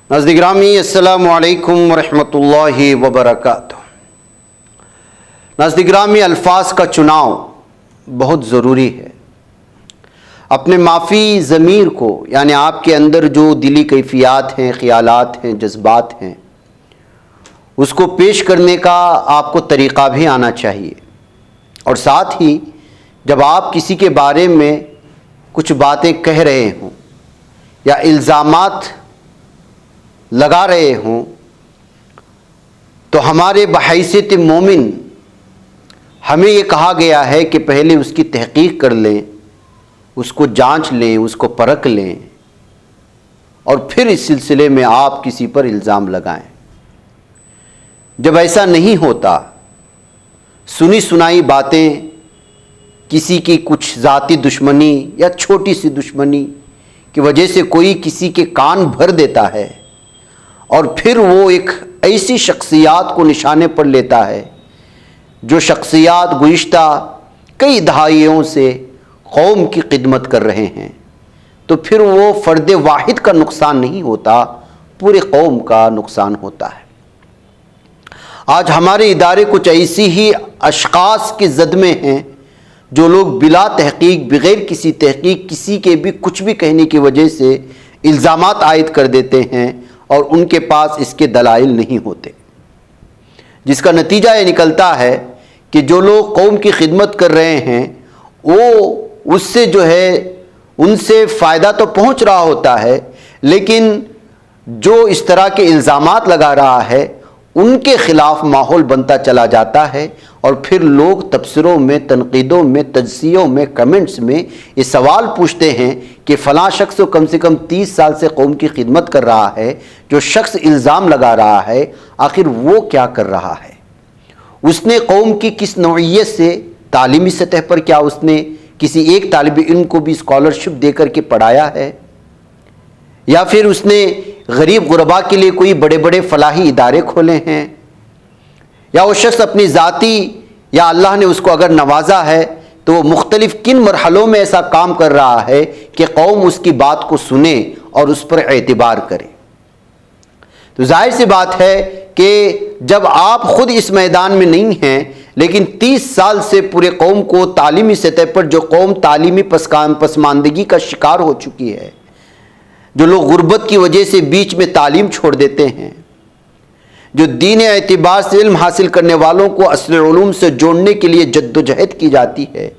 नाज़रीन अस्सलामु अलैकुम वरहमतुल्लाहि वबरकातुहू। नाज़रीन अल्फाज का चुनाव बहुत ज़रूरी है। अपने माफ़ी ज़मीर को यानी आपके अंदर जो दिली कैफ़ियत हैं, ख़यालात हैं, जज्बात हैं, उसको पेश करने का आपको तरीक़ा भी आना चाहिए। और साथ ही जब आप किसी के बारे में कुछ बातें कह रहे हों या इल्ज़ामात लगा रहे हों तो हमारे बहैसियत मोमिन हमें ये कहा गया है कि पहले उसकी तहक़ीक़ कर लें, उसको जांच लें, उसको परख लें और फिर इस सिलसिले में आप किसी पर इल्ज़ाम लगाएं। जब ऐसा नहीं होता, सुनी सुनाई बातें, किसी की कुछ ज़ाती दुश्मनी या छोटी सी दुश्मनी की वजह से कोई किसी के कान भर देता है और फिर वो एक ऐसी शख्सियात को निशाने पर लेता है जो शख्सियात गुज़िश्ता कई दहाइयों से कौम की खिदमत कर रहे हैं, तो फिर वो फ़र्द वाहिद का नुकसान नहीं होता, पूरे कौम का नुकसान होता है। आज हमारे इदारे कुछ ऐसी ही अशख़ास के ज़द में हैं जो लोग बिला तहक़ीक़, बग़ैर किसी तहक़ीक़, किसी के भी कुछ भी कहने की वजह से इल्ज़ामात आयद कर देते हैं और उनके पास इसके दलाइल नहीं होते, जिसका नतीजा ये निकलता है कि जो लोग कौम की खिदमत कर रहे हैं वो उससे जो है उनसे फ़ायदा तो पहुंच रहा होता है, लेकिन जो इस तरह के इल्ज़ामात लगा रहा है उनके ख़िलाफ़ माहौल बनता चला जाता है और फिर लोग तबसरों में, तनकीदों में, तजसियों में, कमेंट्स में ये सवाल पूछते हैं कि फ़लाँ शख्स तो कम से कम 30 साल से कौम की खिदमत कर रहा है, जो शख्स इल्ज़ाम लगा रहा है आखिर वो क्या कर रहा है, उसने कौम की किस नौइयत से, तालीमी सतह पर क्या उसने किसी एक तालिब इल्म को भी स्कॉलरशिप दे करके पढ़ाया है, या फिर उसने गरीब गुरबा के लिए कोई बड़े बड़े फलाही इदारे खोले हैं, या वो शख्स अपनी ज़ाती या अल्लाह ने उसको अगर नवाजा है तो वो मुख्तलिफ़ किन मरहलों में ऐसा काम कर रहा है कि कौम उसकी बात को सुने और उस पर एतबार करे। तो जाहिर सी बात है कि जब आप ख़ुद इस मैदान में नहीं हैं, लेकिन 30 साल से पूरे कौम को तालीमी सतह पर, जो कौम तालीमी पसमानदगी का शिकार हो चुकी है, जो लोग गुर्बत की वजह से बीच में तालीम छोड़ देते हैं, जो दीन एतबार से इल्म हासिल करने वालों को अस्ल उलूम से जोड़ने के लिए जद्दोजहद की जाती है,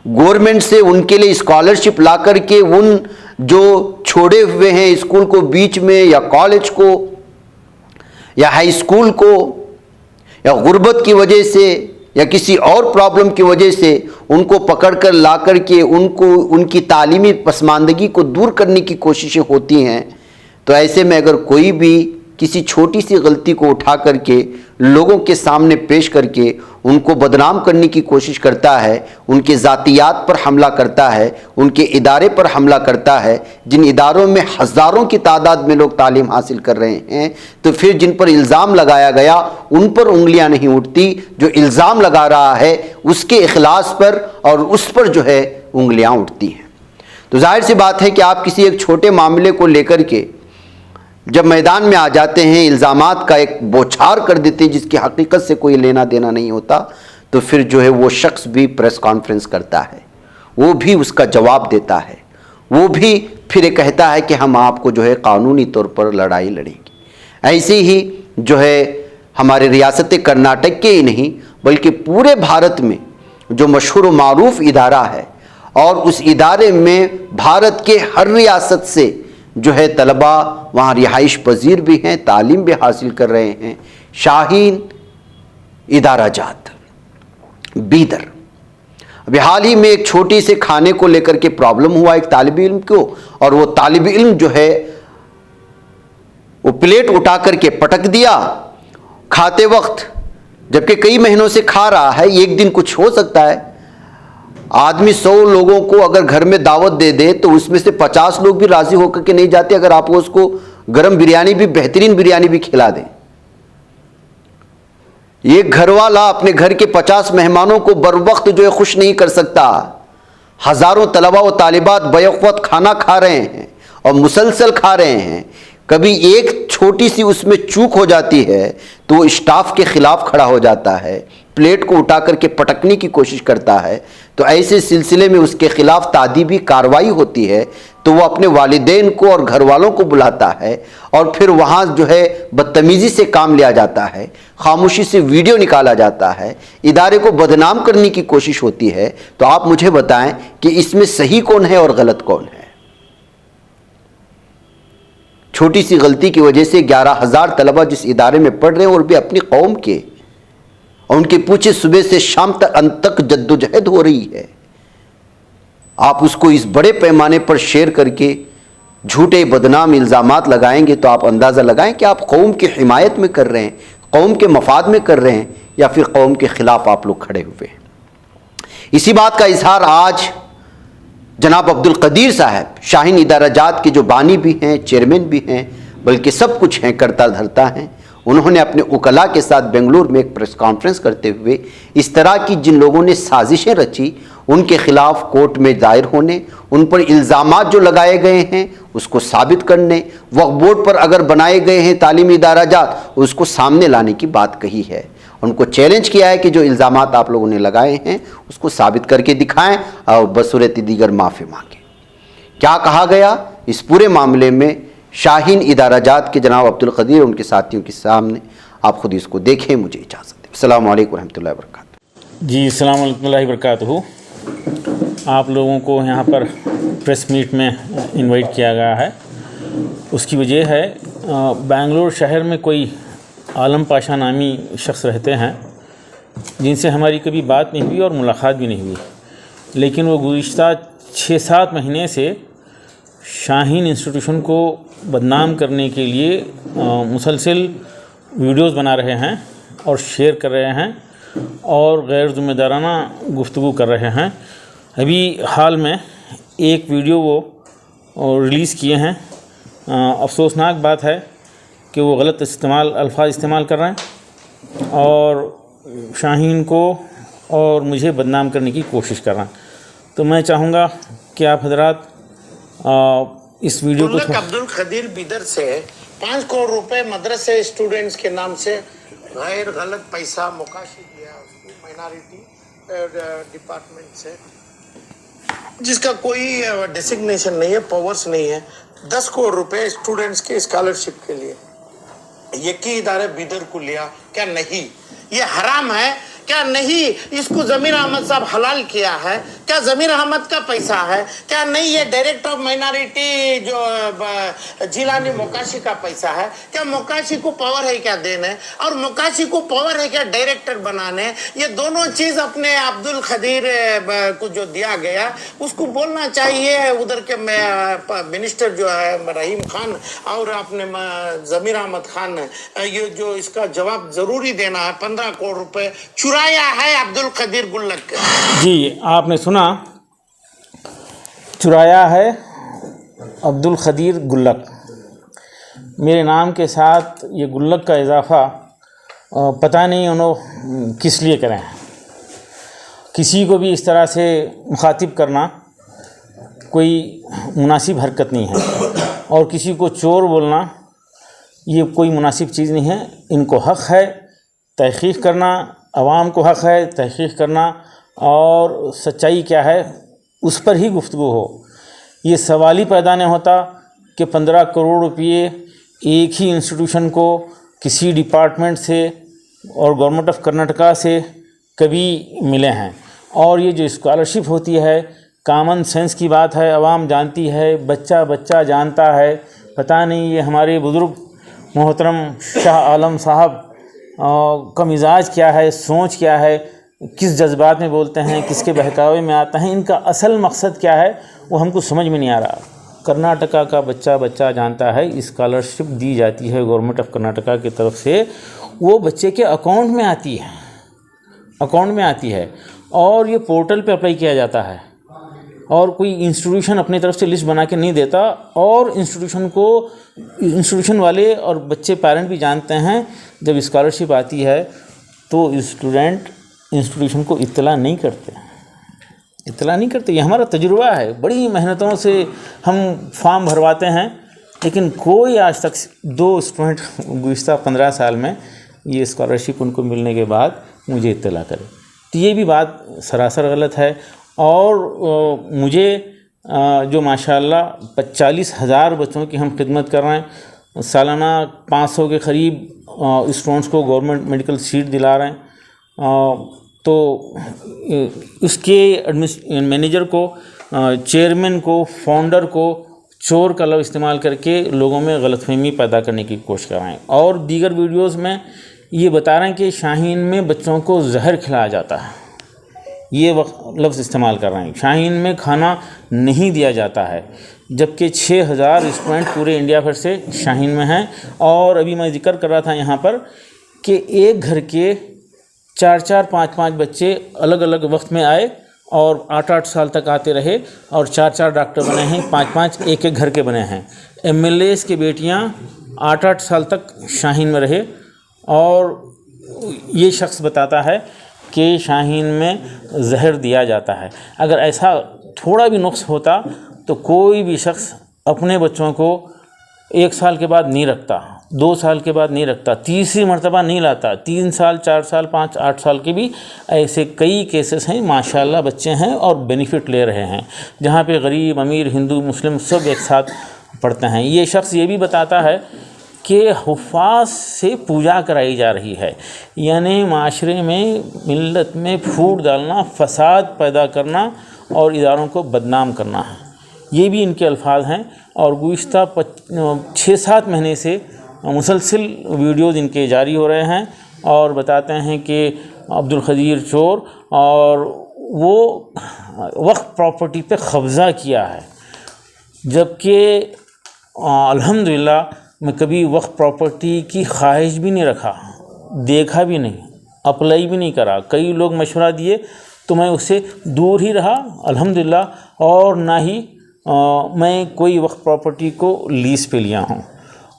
गवर्नमेंट से उनके लिए स्कॉलरशिप ला कर के उन जो छोड़े हुए हैं स्कूल को बीच में या कॉलेज को या हाई स्कूल को, या गुर्बत की वजह से या किसी और प्रॉब्लम की वजह से उनको पकड़ कर ला कर के उनको उनकी तालीमी पसमानदगी को दूर करने की कोशिशें होती हैं, तो ऐसे में अगर कोई भी किसी छोटी सी गलती को उठा करके लोगों के सामने पेश करके उनको बदनाम करने की कोशिश करता है, उनके ज़ातियात पर हमला करता है, उनके इदारे पर हमला करता है, जिन इदारों में हज़ारों की तादाद में लोग तालीम हासिल कर रहे हैं, तो फिर जिन पर इल्ज़ाम लगाया गया उन पर उंगलियां नहीं उठती, जो इल्ज़ाम लगा रहा है उसके इखलास पर और उस पर जो है उंगलियां उठती हैं। तो जाहिर सी बात है कि आप किसी एक छोटे मामले को लेकर के जब मैदान में आ जाते हैं, इल्ज़ामात का एक बौछार कर देते हैं जिसकी हकीकत से कोई लेना देना नहीं होता, तो फिर जो है वो शख्स भी प्रेस कॉन्फ्रेंस करता है, वो भी उसका जवाब देता है, वो भी फिर ये कहता है कि हम आपको जो है कानूनी तौर पर लड़ाई लड़ेंगे। ऐसे ही जो है हमारे रियासत कर्नाटक के ही नहीं बल्कि पूरे भारत में जो मशहूर व मारूफ इदारा है, और उस इदारे में भारत के हर रियासत से जो है तलबा वहाँ रिहाइश पजीर भी हैं, तालीम भी हासिल कर रहे हैं। शाहीन इदारा जात बीदर, अभी हाल ही में एक छोटी से खाने को लेकर के प्रॉब्लम हुआ एक तालिब इल्म को, और वो तालिब इल्म जो है वो प्लेट उठा करके पटक दिया खाते वक्त, जबकि कई महीनों से खा रहा है। एक दिन कुछ हो सकता है, आदमी 100 लोगों को अगर घर में दावत दे दे तो उसमें से 50 लोग भी राजी होकर के नहीं जाते अगर आप उसको गरम बिरयानी भी, बेहतरीन बिरयानी भी खिला दें। एक घर वाला अपने घर के 50 मेहमानों को बर वक्त जो है खुश नहीं कर सकता। हज़ारों तलबा व तालिबात बैवक्त खाना खा रहे हैं और मुसलसल खा रहे हैं, कभी एक छोटी सी उसमें चूक हो जाती है तो वो स्टाफ के खिलाफ खड़ा हो जाता है, प्लेट को उठा करके पटकने की कोशिश करता है। तो ऐसे सिलसिले में उसके खिलाफ तादीबी कार्रवाई होती है तो वो अपने वालिदैन को और घर वालों को बुलाता है और फिर वहाँ जो है बदतमीज़ी से काम लिया जाता है, खामोशी से वीडियो निकाला जाता है, इदारे को बदनाम करने की कोशिश होती है। तो आप मुझे बताएं कि इसमें सही कौन है और गलत कौन है। छोटी सी गलती की वजह से 11,000 तलबा जिस इदारे में पढ़ रहे हैं और भी अपनी कौम के, और उनके पूछे सुबह से शाम तक अंत तक जद्दोजहद हो रही है, आप उसको इस बड़े पैमाने पर शेयर करके झूठे बदनाम इल्ज़ामात लगाएंगे तो आप अंदाज़ा लगाएं कि आप कौम की हिमायत में कर रहे हैं, कौम के मफाद में कर रहे हैं, या फिर कौम के ख़िलाफ़ आप लोग खड़े हुए हैं। इसी बात का इजहार आज जनाब अब्दुल कदीर साहब, शाहीन इदारा जात के जो बानी भी हैं, चेयरमैन भी हैं, बल्कि सब कुछ हैं, करता धरता हैं, उन्होंने अपने उकला के साथ बेंगलुरु में एक प्रेस कॉन्फ्रेंस करते हुए इस तरह की जिन लोगों ने साजिशें रची उनके खिलाफ कोर्ट में दायर होने, उन पर इल्ज़ामात जो लगाए गए हैं उसको साबित करने, वक्फ बोर्ड पर अगर बनाए गए हैं तालीमी इदारा जात उसको सामने लाने की बात कही है। उनको चैलेंज किया है कि जो इल्ज़ामात आप लोगों ने लगाए हैं उसको साबित करके दिखाएं और बसूरत दीगर माफ़ी मांगें। क्या कहा गया इस पूरे मामले में शाहीन इदारा जात के जनाब अब्दुल कदीर उनके साथियों के सामने, आप खुद इसको देखें। मुझे इजाज़त दें। अस्सलाम वालेकुम रहमतुल्लाहि व बरकातहू। जी अस्सलाम वालेकुम रहमतुल्लाहि व बरकातहू। आप लोगों को यहाँ पर प्रेस मीट में इनवाइट किया गया है। उसकी वजह है बेंगलुरु शहर में कोई आलम पाशा नामी शख्स रहते हैं जिनसे हमारी कभी बात नहीं हुई और मुलाकात भी नहीं हुई, लेकिन वो गुज़िश्ता 6-7 महीने से शाहीन इंस्टीट्यूशन को बदनाम करने के लिए मुसलसल वीडियोस बना रहे हैं और शेयर कर रहे हैं और गैर ज़िम्मेदाराना गुफ्तगू कर रहे हैं। अभी हाल में एक वीडियो वो रिलीज़ किए हैं। अफसोसनाक बात है कि वो गलत अल्फाज इस्तेमाल कर रहे हैं और शाहीन को और मुझे बदनाम करने की कोशिश कर रहे हैं। तो मैं चाहूँगा कि आप हजरात इस वीडियो को अब्दुल कदीर बिदर से 5 करोड़ रुपए मदरसे स्टूडेंट्स के नाम से गैर गलत पैसा मुकाशी दिया उसको माइनॉरिटी डिपार्टमेंट से, जिसका कोई डेसिग्नेशन नहीं है, पावर्स नहीं है। 10 करोड़ रुपए स्टूडेंट्स के स्कॉलरशिप के लिए ये की इदारे बिदर को लिया। क्या नहीं ये हराम है? क्या नहीं इसको जमीर अहमद साहब हलाल किया है? क्या जमीर अहमद का पैसा है? क्या नहीं ये डायरेक्टर ऑफ माइनॉरिटी जो जिलानी मोकाशी का पैसा है? क्या मोकाशी को पावर है क्या देने, और मोकाशी को पावर है क्या डायरेक्टर बनाने? ये दोनों चीज अपने अब्दुल कदीर को जो दिया गया उसको बोलना चाहिए। उधर के मिनिस्टर जो है रहीम खान और अपने जमीर अहमद खान, ये जो इसका जवाब जरूरी देना है। 15 करोड़ रुपए चुराया है अब्दुल कदीर गुल्लक। जी आपने सुना, चुराया है अब्दुल कदीर गुल्लक। मेरे नाम के साथ ये गुल्लक का इजाफ़ा पता नहीं उन्होंने किस लिए करें। किसी को भी इस तरह से मुखातिब करना कोई मुनासिब हरकत नहीं है और किसी को चोर बोलना ये कोई मुनासिब चीज़ नहीं है। इनको हक़ है तहक़ीक़ करना, आवाम को हक़ है तहक़ीक़ करना और सच्चाई क्या है उस पर ही गुफ्तगू हो। ये सवाल ही पैदा नहीं होता कि 15 करोड़ रुपये एक ही इंस्टीट्यूशन को किसी डिपार्टमेंट से और गवर्नमेंट ऑफ कर्नाटका से कभी मिले हैं। और ये जो स्कॉलरशिप होती है कॉमन सेंस की बात है, आवाम जानती है, बच्चा बच्चा जानता है। पता नहीं ये हमारे बुज़ुर्ग मोहतरम शाह आलम साहब का मिजाज क्या है, सोच क्या है, किस जज्बात में बोलते हैं, किसके बहकावे में आते हैं, इनका असल मकसद क्या है वो हमको समझ में नहीं आ रहा। कर्नाटका का बच्चा बच्चा जानता है स्कॉलरशिप दी जाती है गवर्नमेंट ऑफ कर्नाटका की तरफ से, वो बच्चे के अकाउंट में आती है और ये पोर्टल पे अप्लाई किया जाता है और कोई इंस्टीट्यूशन अपनी तरफ से लिस्ट बना के नहीं देता। और इंस्टीट्यूशन वाले और बच्चे पेरेंट भी जानते हैं जब स्कॉलरशिप आती है तो स्टूडेंट इंस्टीट्यूशन को इत्तला नहीं करते। ये हमारा तजुर्बा है। बड़ी मेहनतों से हम फॉर्म भरवाते हैं लेकिन कोई आज तक 2 स्टूडेंट गुज़िश्ता 15 साल में ये स्कॉलरशिप उनको मिलने के बाद मुझे इत्तला करे। तो ये भी बात सरासर गलत है। और मुझे जो माशाल्लाह 40,000 बच्चों की हम खिदमत कर रहे हैं, सालाना 500 के करीब स्टूडेंट्स को गवर्नमेंट मेडिकल सीट दिला रहे हैं, तो उसके मैनेजर को, चेयरमैन को, फाउंडर को चोर का लफ्ज़ इस्तेमाल करके लोगों में गलतफहमी पैदा करने की कोशिश कर रहे हैं। और दीगर वीडियोस में ये बता रहे हैं कि शाहीन में बच्चों को जहर खिलाया जाता है, ये लफ्ज़ इस्तेमाल कर रहे हैं। शाहीन में खाना नहीं दिया जाता है, जबकि 6,000 स्टूडेंट पूरे इंडिया भर से शाहीन में हैं। और अभी मैं जिक्र कर रहा था यहाँ पर कि एक घर के 4-4, 5-5 बच्चे अलग अलग वक्त में आए और 8-8 साल तक आते रहे, और 4-4 डॉक्टर बने हैं, 5-5 एक घर के बने हैं। MLAs की बेटियाँ 8-8 साल तक शाहीन में रहे, और ये शख्स बताता है कि शाहीन में जहर दिया जाता है। अगर ऐसा थोड़ा भी नुक्स होता तो कोई भी शख्स अपने बच्चों को 1 साल के बाद नहीं रखता, 2 साल के बाद नहीं रखता, तीसरी मर्तबा नहीं लाता, 3 साल, 4 साल, 5, 8 साल के भी ऐसे कई केसेस हैं। माशाल्लाह बच्चे हैं और बेनिफिट ले रहे हैं, जहाँ पे गरीब, अमीर, हिंदू, मुस्लिम सब एक साथ पढ़ते हैं। ये शख्स ये भी बताता है कि हुफ़ाज़ से पूजा कराई जा रही है, यानी माशरे में, मिल्लत में फूट डालना, फसाद पैदा करना और इदारों को बदनाम करना है। ये भी इनके अल्फाज हैं। और गुज़िश्ता 6-7 महीने से मुसलसिल वीडियोज़ इनके जारी हो रहे हैं, और बताते हैं कि अब्दुल खदीर चोर, और वो वक्फ प्रॉपर्टी पे कब्ज़ा किया है, जबकि अल्हम्दुलिल्लाह मैं कभी वक्फ प्रॉपर्टी की ख्वाहिश भी नहीं रखा, देखा भी नहीं, अप्लाई भी नहीं करा। कई लोग मशवरा दिए तो मैं उससे दूर ही रहा अल्हम्दुलिल्लाह, और ना ही मैं कोई वक्फ प्रॉपर्टी को लीज़ पे लिया हूँ।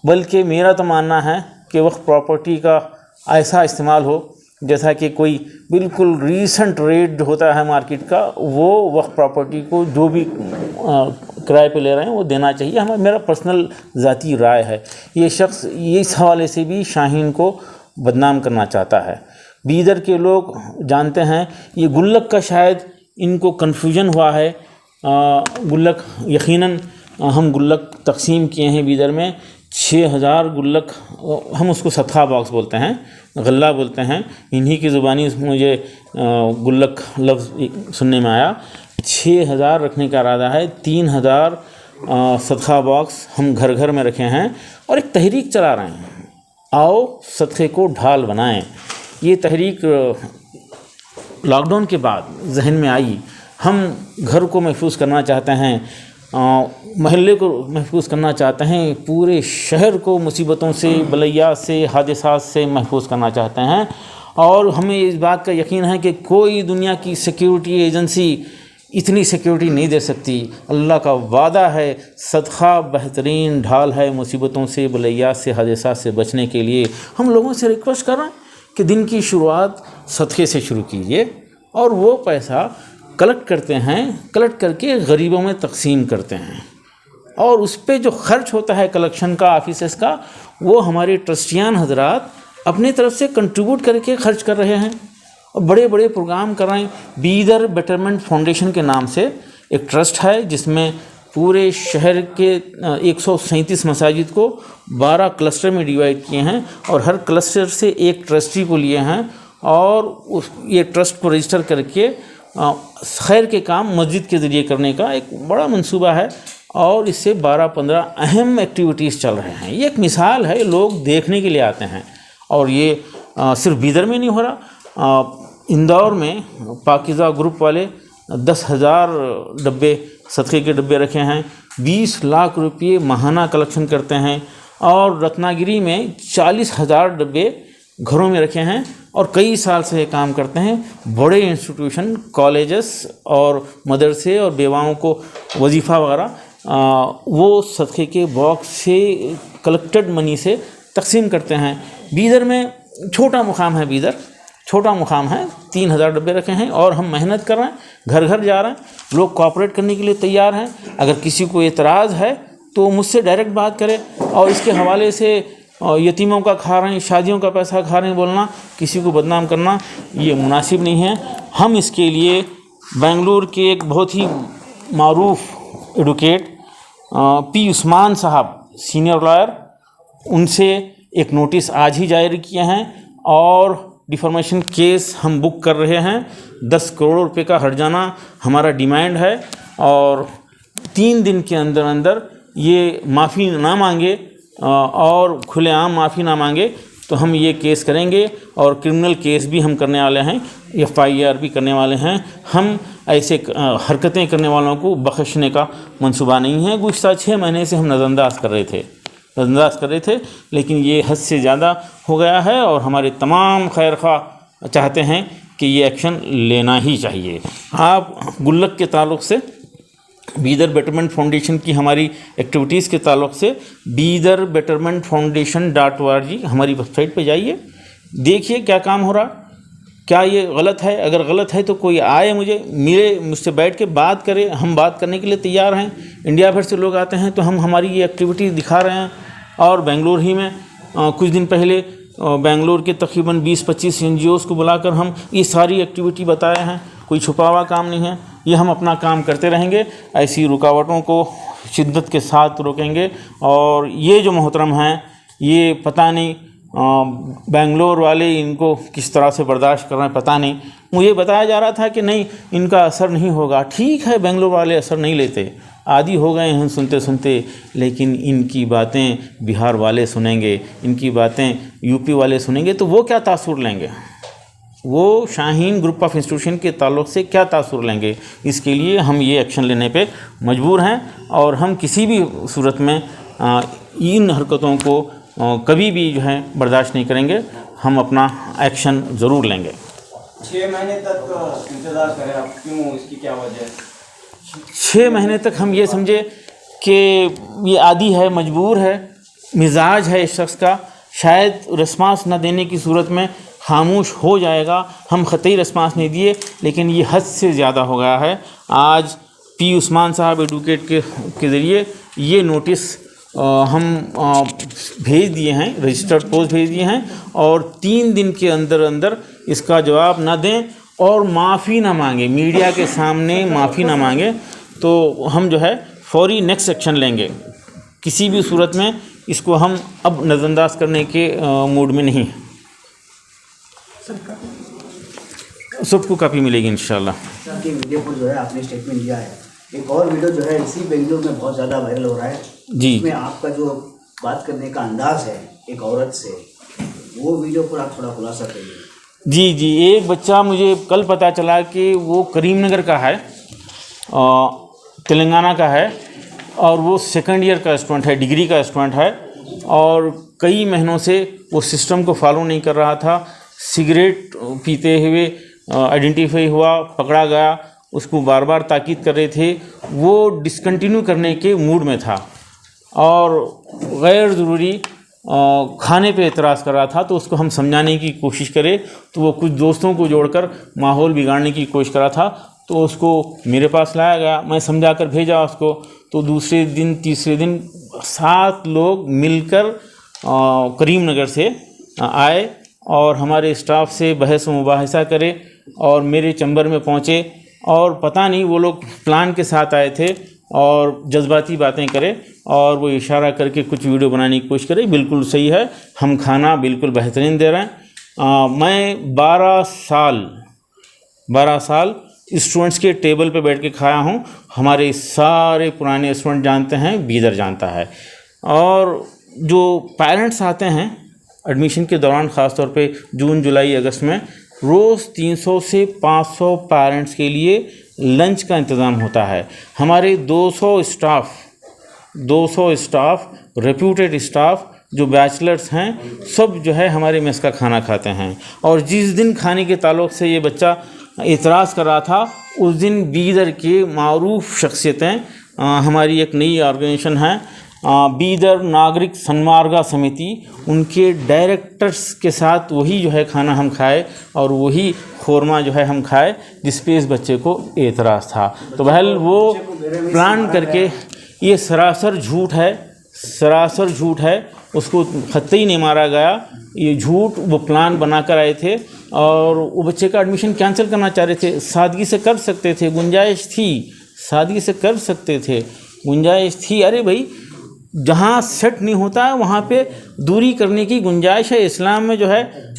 बल्कि मेरा तो मानना है कि वक्फ प्रॉपर्टी का ऐसा इस्तेमाल हो जैसा कि कोई बिल्कुल रीसेंट रेट जो होता है मार्केट का, वो वक्फ प्रॉपर्टी को जो भी किराए पे ले रहे हैं वो देना चाहिए। मेरा पर्सनल ज़ाती राय है। ये शख्स ये इस हवाले से भी शाहीन को बदनाम करना चाहता है। बीदर के लोग जानते हैं, ये गुल्लक का शायद इनको कन्फ्यूजन हुआ है। गुल्लक यकीनन हम गुल्लक तकसीम किए हैं बीदर में 6,000 गुल्लक, हम उसको सदका बॉक्स बोलते हैं, गल्ला बोलते हैं, इन्हीं की ज़ुबानी मुझे गुल्लक लफ्ज़ सुनने में आया। 6,000 रखने का इरादा है। 3,000 सदका बॉक्स हम घर घर में रखे हैं और एक तहरीक चला रहे हैं, आओ सदक़े को ढाल बनाएं। ये तहरीक लॉकडाउन के बाद जहन में आई। हम घर को महफूज करना चाहते हैं, महल्ले को महफूज करना चाहते हैं, पूरे शहर को मुसीबतों से, बलैया से, हादसात से महफूज करना चाहते हैं। और हमें इस बात का यकीन है कि कोई दुनिया की सिक्योरिटी एजेंसी इतनी सिक्योरिटी नहीं दे सकती। अल्लाह का वादा है, सदका बेहतरीन ढाल है मुसीबतों से, बलैया से, हादसात से बचने के लिए। हम लोगों से रिक्वेस्ट कर रहे हैं कि दिन की शुरुआत सदक़े से शुरू कीजिए, और वो पैसा कलेक्ट करते हैं, कलेक्ट करके गरीबों में तकसीम करते हैं, और उस पर जो खर्च होता है कलेक्शन का, ऑफिसर्स का, वो हमारे ट्रस्टियान हजरात अपनी तरफ से कंट्रीब्यूट करके खर्च कर रहे हैं और बड़े बड़े प्रोग्राम कर रहे हैं। बीदर बेटरमेंट फाउंडेशन के नाम से एक ट्रस्ट है, जिसमें पूरे शहर के 137 मसाजिद को 12 क्लस्टर में डिवाइड किए हैं, और हर क्लस्टर से एक ट्रस्टी को लिए हैं, और ये ट्रस्ट को रजिस्टर करके खैर के काम मस्जिद के ज़रिए करने का एक बड़ा मंसूबा है, और इससे 12-15 अहम एक्टिविटीज़ चल रहे हैं। ये एक मिसाल है, लोग देखने के लिए आते हैं। और ये सिर्फ बीदर में नहीं हो रहा, इंदौर में पाकिज़ा ग्रुप वाले 10,000 डब्बे सदक़े के डब्बे रखे हैं, 20 लाख रुपये माहाना कलेक्शन करते हैं, और रत्नागिरी में 40,000 डब्बे घरों में रखे हैं, और कई साल से ये काम करते हैं। बड़े इंस्टीट्यूशन, कॉलेजेस और मदरसे और बेवाओं को वजीफ़ा वगैरह वो सदक़े के बॉक्स से कलेक्टेड मनी से तकसीम करते हैं। बीदर में छोटा मुकाम है, बीदर छोटा मुकाम है, 3,000 डब्बे रखे हैं, और हम मेहनत कर रहे हैं, घर घर जा रहे हैं, लोग कोऑपरेट करने के लिए तैयार हैं। अगर किसी को एतराज़ है तो मुझसे डायरेक्ट बात करें। और इसके हवाले से यतीमों का खा रहे हैं, शादियों का पैसा खा रहे हैं बोलना, किसी को बदनाम करना ये मुनासिब नहीं है। हम इसके लिए बेंगलुरु के एक बहुत ही मारूफ एडवोकेट पी उस्मान साहब सीनियर लॉयर, उनसे एक नोटिस आज ही जारी किए हैं और डिफॉर्मेशन केस हम बुक कर रहे हैं। 10 करोड़ रुपए का हर्जाना हमारा डिमांड है और 3 दिन के अंदर अंदर ये माफ़ी ना मांगे और खुलेआम माफ़ी ना मांगे तो हम ये केस करेंगे और क्रिमिनल केस भी हम करने वाले हैं, FIR भी करने वाले हैं। हम ऐसे हरकतें करने वालों को बख्शने का मंसूबा नहीं है। गुज़श्ता 6 महीने से हम नज़रअंदाज कर रहे थे, लेकिन ये हद से ज़्यादा हो गया है और हमारे तमाम खैर ख्वाह चाहते हैं कि ये एक्शन लेना ही चाहिए। आप गुल्लक के ताल्लुक़ से बीदर बेटरमेंट फाउंडेशन की हमारी एक्टिविटीज़ के ताल्लुक़ से bidarbetermentfoundation.org हमारी वेबसाइट पे जाइए, देखिए क्या काम हो रहा, क्या ये गलत है। अगर गलत है तो कोई आए मुझे मिले, मुझसे बैठ के बात करे, हम बात करने के लिए तैयार हैं। इंडिया भर से लोग आते हैं तो हम हमारी ये एक्टिविटी दिखा रहे हैं। और बेंगलुरु ही में कुछ दिन पहले बेंगलुरु के तकरीबन 20-25 NGOs को बुलाकर हम ये सारी एक्टिविटी बताए हैं। कोई छुपा हुआ काम नहीं है, ये हम अपना काम करते रहेंगे, ऐसी रुकावटों को शिद्दत के साथ रोकेंगे। और ये जो मोहतरम हैं, ये पता नहीं बेंगलोर वाले इनको किस तरह से बर्दाश्त कर रहे हैं, पता नहीं। मुझे बताया जा रहा था कि नहीं इनका असर नहीं होगा। ठीक है, बेंगलोर वाले असर नहीं लेते, आदी हो गए हैं सुनते सुनते, लेकिन इनकी बातें बिहार वाले सुनेंगे, इनकी बातें यूपी वाले सुनेंगे तो वो क्या तासुर लेंगे, वो शाहीन ग्रुप ऑफ इंस्टीट्यूशन के ताल्लुक़ से क्या तासुर लेंगे। इसके लिए हम ये एक्शन लेने पे मजबूर हैं और हम किसी भी सूरत में इन हरकतों को कभी भी जो है बर्दाश्त नहीं करेंगे। हम अपना एक्शन ज़रूर लेंगे। 6 महीने तक इंतज़ार करें आप, क्यों, इसकी क्या वजह है? 6 महीने तक हम ये समझे कि ये आदी है, मजबूर है, मिजाज है इस शख्स का, शायद रिस्पांस न देने की सूरत में खामोश हो जाएगा। हम ख़तई रिस्पांस नहीं दिए, लेकिन ये हद से ज़्यादा हो गया है। आज पी उस्मान साहब एडवोकेट के ज़रिए ये नोटिस हम भेज दिए हैं, रजिस्टर्ड पोस्ट भेज दिए हैं और 3 दिन के अंदर अंदर इसका जवाब ना दें और माफ़ी ना मांगे, मीडिया के सामने माफ़ी ना मांगे तो हम जो है फौरी नेक्स्ट एक्शन लेंगे। किसी भी सूरत में इसको हम अब नज़रअंदाज करने के मूड में नहीं। सबको कापी मिलेगी इंशाल्लाह। सर की वीडियो को जो है आपने स्टेटमेंट दिया है, एक और वीडियो जो है इसी बेंगलुरु में बहुत ज़्यादा वायरल हो रहा है जी। इसमें आपका जो बात करने का अंदाज है एक औरत से, वो वीडियो पर आप थोड़ा खुलासा करिए। जी, एक बच्चा मुझे कल पता चला कि वो करीमनगर का है, तेलंगाना का है और वो 2nd ईयर का स्टूडेंट है, डिग्री का स्टूडेंट है और कई महीनों से वो सिस्टम को फॉलो नहीं कर रहा था। सिगरेट पीते हुए आइडेंटिफाई हुआ, पकड़ा गया, उसको बार बार ताकीद कर रहे थे, वो डिसकंटिन्यू करने के मूड में था और गैर ज़रूरी खाने पे एतराज़ कर रहा था। तो उसको हम समझाने की कोशिश करें तो वो कुछ दोस्तों को जोड़कर माहौल बिगाड़ने की कोशिश कर रहा था, तो उसको मेरे पास लाया गया, मैं समझा कर भेजा उसको। तो दूसरे दिन तीसरे दिन 7 लोग मिलकर करीमनगर से आए और हमारे स्टाफ से बहस व मुबाहिसा करे और मेरे चैम्बर में पहुँचे और पता नहीं वो लोग प्लान के साथ आए थे और जज्बाती बातें करे और वो इशारा करके कुछ वीडियो बनाने की कोशिश करे। बिल्कुल सही है, हम खाना बिल्कुल बेहतरीन दे रहे हैं। मैं 12 साल स्टूडेंट्स के टेबल पे बैठ के खाया हूँ। हमारे सारे पुराने स्टूडेंट जानते हैं, बीदर जानता है। और जो पेरेंट्स आते हैं एडमिशन के दौरान, ख़ास तौर पे जून जुलाई अगस्त में, रोज़ 300 से 500 पेरेंट्स के लिए लंच का इंतज़ाम होता है। हमारे 200 स्टाफ रेप्यूटेड स्टाफ जो बैचलर्स हैं, सब जो है हमारे मेस का खाना खाते हैं। और जिस दिन खाने के ताल्लुक़ से ये बच्चा एतराज़ कर रहा था, उस दिन बीदर के मारूफ शख्सियतें, हमारी एक नई ऑर्गेनाइजेशन है बीदर नागरिक सन्मार्गा समिति, उनके डायरेक्टर्स के साथ वही जो है खाना हम खाए और वही खोरमा जो है हम खाए जिस पे इस बच्चे को एतराज़ था। तो बहल वो प्लान करके ये सरासर झूठ है, सरासर झूठ है। उसको खत्ते ही नहीं मारा गया, ये झूठ वो प्लान बना कर आए थे और वो बच्चे का एडमिशन कैंसिल करना चाह रहे थे। सादगी से कर सकते थे, गुंजाइश थी, सादगी से कर सकते थे, गुंजाइश थी। अरे भाई, जहाँ सेट नहीं होता है वहाँ पे दूरी करने की गुंजाइश है। इस्लाम में जो है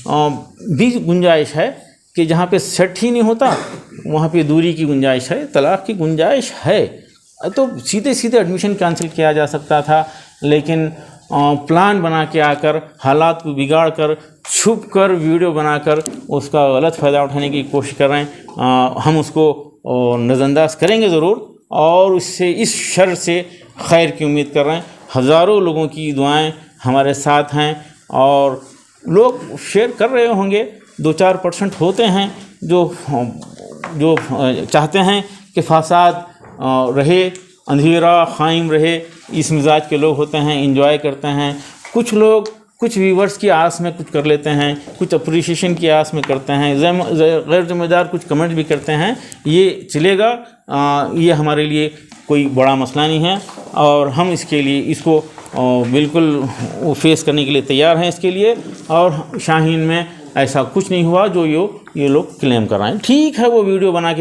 भी गुंजाइश है कि जहाँ पे सेट ही नहीं होता वहाँ पे दूरी की गुंजाइश है, तलाक़ की गुंजाइश है। तो सीधे सीधे एडमिशन कैंसिल किया जा सकता था, लेकिन प्लान बना के आकर हालात को बिगाड़ कर, छुप कर वीडियो बनाकर उसका गलत फ़ायदा उठाने की कोशिश कर रहे हैं। हम उसको नज़रअंदाज करेंगे ज़रूर और इससे, इस शर से खैर की उम्मीद कर रहे हैं। हज़ारों लोगों की दुआएं हमारे साथ हैं और लोग शेयर कर रहे होंगे। 2-4% होते हैं जो चाहते हैं कि फासाद रहे, अंधेरा कायम रहे। इस मिजाज के लोग होते हैं, एंजॉय करते हैं। कुछ लोग कुछ व्यूवर्स की आस में कुछ कर लेते हैं, कुछ अप्रिशिएशन की आस में करते हैं, गैर जिम्मेदार कुछ कमेंट भी करते हैं। ये चलेगा, ये हमारे लिए कोई बड़ा मसला नहीं है और हम इसके लिए इसको बिल्कुल फेस करने के लिए तैयार हैं इसके लिए। और शाहीन में ऐसा कुछ नहीं हुआ जो ये लोग क्लेम कर रहे हैं। ठीक है, वो वीडियो बना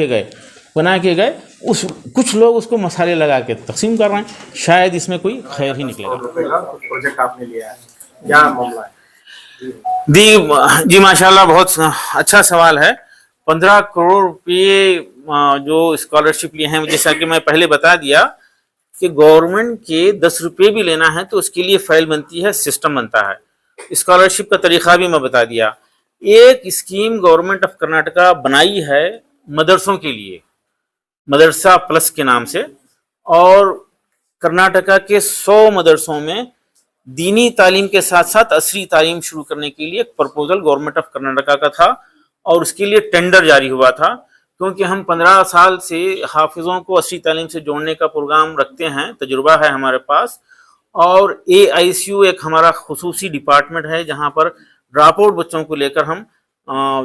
के गए, उस कुछ लोग उसको मसाले लगा के तकसीम कर रहे हैं, शायद इसमें कोई खैर ही निकलेगा। प्रोजेक्ट आपने लिया है, क्या मामला है? जी माशाल्लाह, बहुत अच्छा सवाल है। 15 करोड़ रुपये जो स्कॉलरशिप लिए हैं, जैसा कि मैं पहले बता दिया कि गवर्नमेंट के 10 रुपये भी लेना है तो उसके लिए फाइल बनती है, सिस्टम बनता है। स्कॉलरशिप का तरीक़ा भी मैं बता दिया। एक स्कीम गवर्नमेंट ऑफ कर्नाटका बनाई है मदरसों के लिए, मदरसा प्लस के नाम से, और कर्नाटका के 100 मदरसों में दीनी तालीम के साथ साथ असरी तालीम शुरू करने के लिए एक प्रपोजल गवर्नमेंट ऑफ कर्नाटका का था और उसके लिए टेंडर जारी हुआ था। क्योंकि हम 15 साल से हाफिज़ों को असरी तालीम से जोड़ने का प्रोग्राम रखते हैं, तजुर्बा है हमारे पास। और AICU एक हमारा खुसूसी डिपार्टमेंट है जहाँ पर ड्रॉप आउट बच्चों को लेकर हम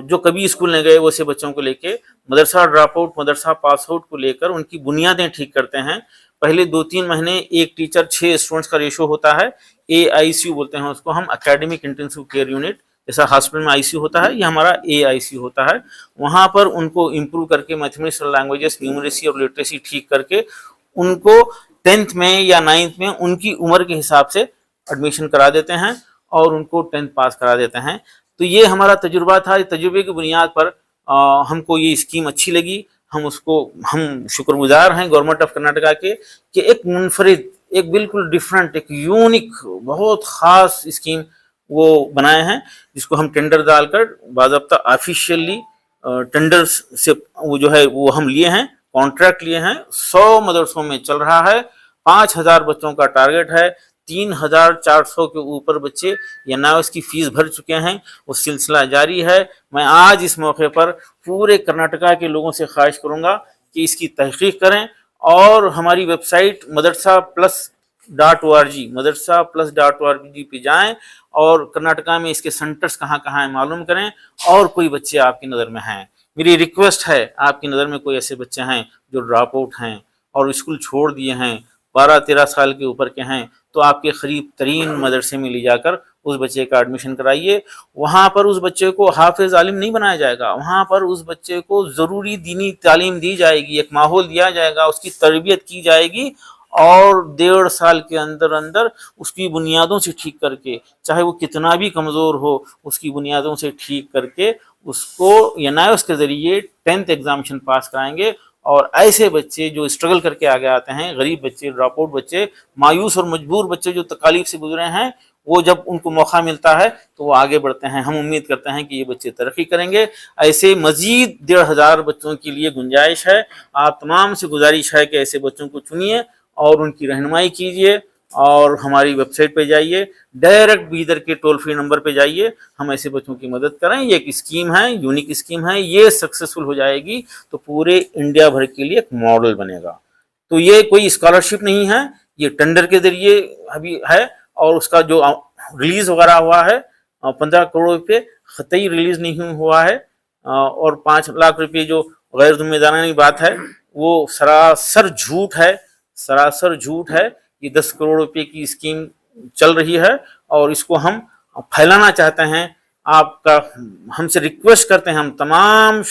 जो कभी स्कूल नहीं गए वैसे बच्चों को लेके मदरसा ड्रॉप आउट, मदरसा पास आउट को लेकर उनकी बुनियादें ठीक करते हैं। पहले 2-3 महीने एक टीचर 6 स्टूडेंट्स का रेशो होता है। AICU बोलते हैं उसको हम, एकेडमिक इंटेंसिव केयर यूनिट। जैसा हॉस्पिटल में ICU होता है, ये हमारा AICU होता है। वहाँ पर उनको इम्प्रूव करके मैथमेटिक्स और लैंग्वेजेस, न्यूमरेसी और लिटरेसी ठीक करके उनको 10th में या 9th में उनकी उम्र के हिसाब से एडमिशन करा देते हैं और उनको 10th पास करा देते हैं। तो ये हमारा तजुर्बा था। तजुर्बे की बुनियाद पर हमको ये स्कीम अच्छी लगी। हम शुक्रगुजार हैं गवर्नमेंट ऑफ कर्नाटका के कि एक मुनफरिद, एक बिल्कुल डिफरेंट, एक यूनिक, बहुत ख़ास स्कीम वो बनाए हैं, जिसको हम टेंडर डालकर बाज़ाब्ता ऑफिशियली टेंडर से वो जो है वो हम लिए हैं, कॉन्ट्रैक्ट लिए हैं। 100 मदरसों में चल रहा है। 5000 बच्चों का टारगेट है। 3400 के ऊपर बच्चे या ना उसकी फीस भर चुके हैं। वो सिलसिला जारी है। मैं आज इस मौके पर पूरे कर्नाटका के लोगों से ख्वाहिश करूंगा कि इसकी तहकीक करें और हमारी वेबसाइट madrasaplus.org पे जाएं और कर्नाटका में इसके सेंटर्स कहाँ कहाँ हैं मालूम करें। और कोई बच्चे आपकी नज़र में हैं, मेरी रिक्वेस्ट है, आपकी नज़र में कोई ऐसे बच्चे हैं जो ड्रॉप आउट हैं और स्कूल छोड़ दिए हैं, 12-13 साल के ऊपर के हैं, तो आपके करीब तरीन मदरसे में ले जाकर उस बच्चे का एडमिशन कराइए। वहाँ पर उस बच्चे को हाफिज आलिम नहीं बनाया जाएगा, वहाँ पर उस बच्चे को ज़रूरी दीनी तालीम दी जाएगी, एक माहौल दिया जाएगा, उसकी तरबियत की जाएगी और 1.5 साल के अंदर अंदर उसकी बुनियादों से ठीक करके, चाहे वो कितना भी कमज़ोर हो, उसकी बुनियादों से ठीक करके उसको NIOS के ज़रिए 10th एग्जामिनेशन पास कराएंगे। और ऐसे बच्चे जो स्ट्रगल करके आगे आते हैं, गरीब बच्चे, ड्रॉप आउट बच्चे, मायूस और मजबूर बच्चे जो तकालीफ से गुजरे हैं, वो जब उनको मौका मिलता है तो वो आगे बढ़ते हैं। हम उम्मीद करते हैं कि ये बच्चे तरक्की करेंगे। ऐसे मजीद 1500 बच्चों के लिए गुंजाइश है। आप तमाम से गुजारिश है कि ऐसे बच्चों को चुनिए और उनकी रहनुमाई कीजिए और हमारी वेबसाइट पे जाइए, डायरेक्ट बीदर के टोल फ्री नंबर पे जाइए, हम ऐसे बच्चों की मदद करें। ये एक स्कीम है, यूनिक स्कीम है, ये सक्सेसफुल हो जाएगी तो पूरे इंडिया भर के लिए एक मॉडल बनेगा। तो ये कोई स्कॉलरशिप नहीं है, ये टेंडर के जरिए अभी है और उसका जो रिलीज वगैरह हुआ है 15 करोड़ रुपये खतई रिलीज नहीं हुआ है और 5 लाख रुपये जो गैर जिम्मेदाराना बात है वो सरासर झूठ है। सरासर झूठ है। ये 10 करोड़ रुपए की स्कीम चल रही है और इसको हम फैलाना चाहते हैं। आपका हमसे रिक्वेस्ट करते हैं, हम तमाम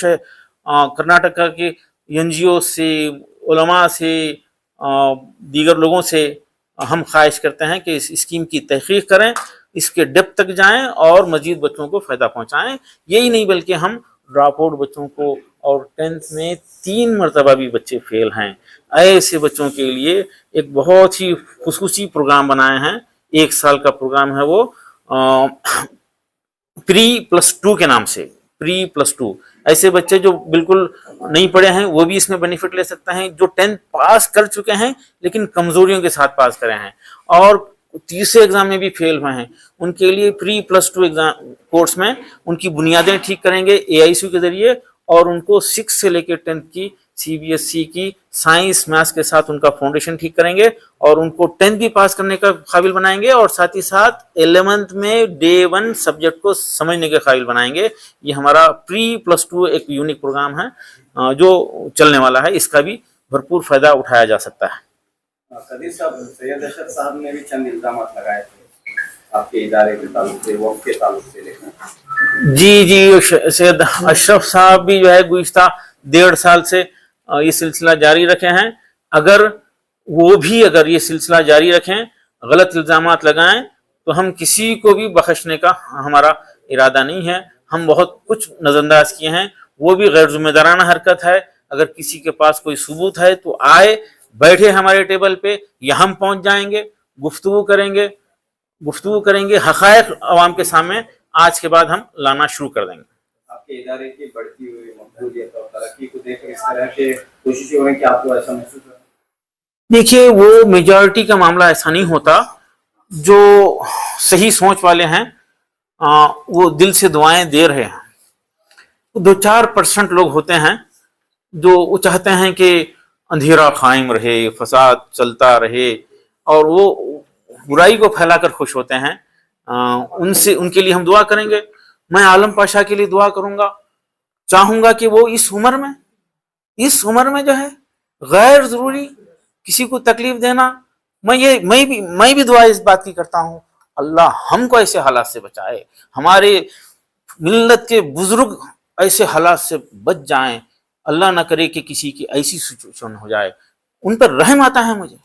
कर्नाटका के NGO से, उलमा से, दीगर लोगों से हम ख्वाहिश करते हैं कि इस स्कीम की तहकीक करें, इसके डेप्थ तक जाएं और मजीद बच्चों को फ़ायदा पहुंचाएं। यही नहीं बल्कि हम ड्रॉप आउट बच्चों को, और 10th में 3 मरतबा भी बच्चे फेल हैं, ऐसे बच्चों के लिए एक बहुत ही खुशखुशी प्रोग्राम बनाए हैं। 1 साल का प्रोग्राम है वो, प्री+2 के नाम से। प्री+2 ऐसे बच्चे जो बिल्कुल नहीं पढ़े हैं वो भी इसमें बेनिफिट ले सकते हैं, जो 10th पास कर चुके हैं लेकिन कमजोरियों के साथ पास करे हैं और तीसरे एग्जाम में भी फेल हुए हैं, उनके लिए प्री+2 एग्जाम कोर्स में उनकी बुनियादें ठीक करेंगे AICU के जरिए, और उनको 6 से लेकर 10th की CBSE की साइंस मैथ्स के साथ उनका फाउंडेशन ठीक करेंगे और उनको 10th भी पास करने का काबिल बनाएंगे, और साथ ही साथ 11th में Day 1 सब्जेक्ट को समझने के काबिल बनाएंगे। ये हमारा प्री+2 एक यूनिक प्रोग्राम है जो चलने वाला है, इसका भी भरपूर फायदा उठाया जा सकता है। कदीर साहब, सैयद अशरफ साहब ने भी चंद इल्जाम लगाए थे आपके इदारे के ताल्लुक से, वक्फ के ताल्लुक से लेकर। जी, सैयद अशरफ साहब भी जो है गुज़िश्ता 1.5 साल से ये सिलसिला जारी रखे हैं। अगर वो भी अगर ये सिलसिला जारी रखें, गलत इल्जामात लगाएं, तो हम किसी को भी बख्शने का हमारा इरादा नहीं है। हम बहुत कुछ नज़रअंदाज किए हैं, वो भी गैर जिम्मेदाराना हरकत है। अगर किसी के पास कोई सबूत है तो आए, बैठे हमारे टेबल पे, या हम पहुंच जाएंगे, गुफ्तगू करेंगे, हक़ाइक़ अवाम के सामने आज के बाद हम लाना शुरू कर देंगे। आपके इदारे की बढ़ती हुई मकबूलियत और तरक्की को देखकर इस तरह के कोशिशें हो रही कि आपको ऐसा महसूस हो? देखिए, वो मेजॉरिटी का मामला ऐसा नहीं होता। जो सही सोच वाले हैं वो दिल से दुआएं दे रहे हैं। 2-4% लोग होते हैं जो वो चाहते हैं कि अंधेरा कायम रहे, फसाद चलता रहे, और वो बुराई को फैलाकर खुश होते हैं। उनके लिए हम दुआ करेंगे। मैं आलम पाशा के लिए दुआ करूंगा, चाहूंगा कि वो इस उम्र में जो है गैर जरूरी किसी को तकलीफ देना, मैं भी दुआ इस बात की करता हूँ, अल्लाह हमको ऐसे हालात से बचाए, हमारे मिल्लत के बुजुर्ग ऐसे हालात से बच जाएं, अल्लाह ना करे कि किसी की ऐसी सिचुएशन हो जाए। उन पर रहम आता है, मुझे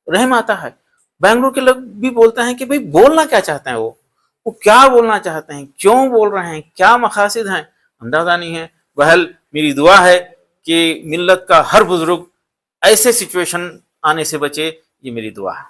रहम आता है। बेंगलुरु के लोग भी बोलते हैं कि भाई बोलना क्या चाहते हैं, वो क्या बोलना चाहते हैं, क्यों बोल रहे हैं, क्या मकासद हैं, अंदाजा नहीं है। बहल मेरी दुआ है कि मिल्लत का हर बुजुर्ग ऐसे सिचुएशन आने से बचे, ये मेरी दुआ है।